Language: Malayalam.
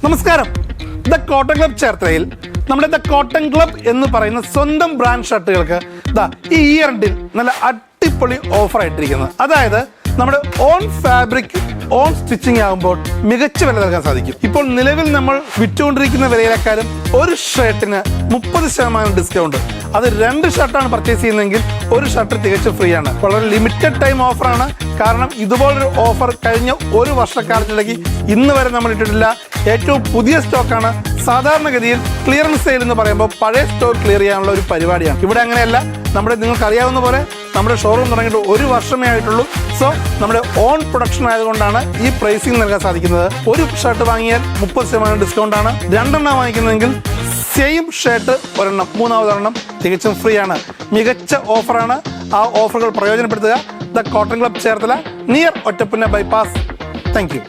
നമസ്കാരം. ദ കോട്ടൺ ക്ലബ് ചേർത്തലയിൽ നമ്മുടെ ദ കോട്ടൺ ക്ലബ് എന്ന് പറയുന്ന സ്വന്തം ബ്രാൻഡ് ഷർട്ടുകൾക്ക് ഈ ഇയർ എൻഡിൽ നല്ല അടിപൊളി ഓഫർ ആയിട്ടിരിക്കുന്നത്. അതായത് നമ്മുടെ ഓൺ ഫാബ്രിക് ഓൺ സ്റ്റിച്ചിങ് ആകുമ്പോൾ മികച്ച വില നൽകാൻ സാധിക്കും. ഇപ്പോൾ നിലവിൽ നമ്മൾ വിറ്റുകൊണ്ടിരിക്കുന്ന വിലയിലേക്കാളും ഒരു ഷർട്ടിന് 30% ഡിസ്കൗണ്ട്. അത് 2 ഷർട്ടാണ് പർച്ചേസ് ചെയ്യുന്നതെങ്കിൽ ഒരു ഷർട്ട് തികച്ചും ഫ്രീ ആണ്. വളരെ ലിമിറ്റഡ് ടൈം ഓഫറാണ്. കാരണം ഇതുപോലൊരു ഓഫർ കഴിഞ്ഞ ഒരു വർഷക്കാലത്തിലേക്ക് ഇന്ന് വരെ നമ്മൾ ഇട്ടിട്ടില്ല. ഏറ്റവും പുതിയ സ്റ്റോക്കാണ്. സാധാരണഗതിയിൽ ക്ലിയറൻസ് സെയിൽ എന്ന് പറയുമ്പോൾ പഴയ സ്റ്റോക്ക് ക്ലിയർ ചെയ്യാനുള്ള ഒരു പരിപാടിയാണ്. ഇവിടെ അങ്ങനെയല്ല. നിങ്ങൾക്ക് അറിയാവുന്ന പോലെ നമ്മുടെ ഷോറൂം തുടങ്ങിയിട്ട് ഒരു വർഷമേ ആയിട്ടുള്ളൂ. സോ നമ്മുടെ ഓൺ പ്രൊഡക്ഷൻ ആയതുകൊണ്ടാണ് ഈ പ്രൈസിങ് നൽകാൻ സാധിക്കുന്നത്. ഒരു ഷർട്ട് വാങ്ങിയാൽ 30% ഡിസ്കൗണ്ട് ആണ്. 2 എണ്ണം വാങ്ങിക്കുന്നെങ്കിൽ സെയിം ഷർട്ട് ഒരെണ്ണം, 3ാമത് ഒരെണ്ണം തികച്ചും ഫ്രീ ആണ്. മികച്ച ഓഫറാണ്. ആ ഓഫറുകൾ പ്രയോജനപ്പെടുത്തുക. The cotton club Cherthala, near Ottappunna bypass. Thank you.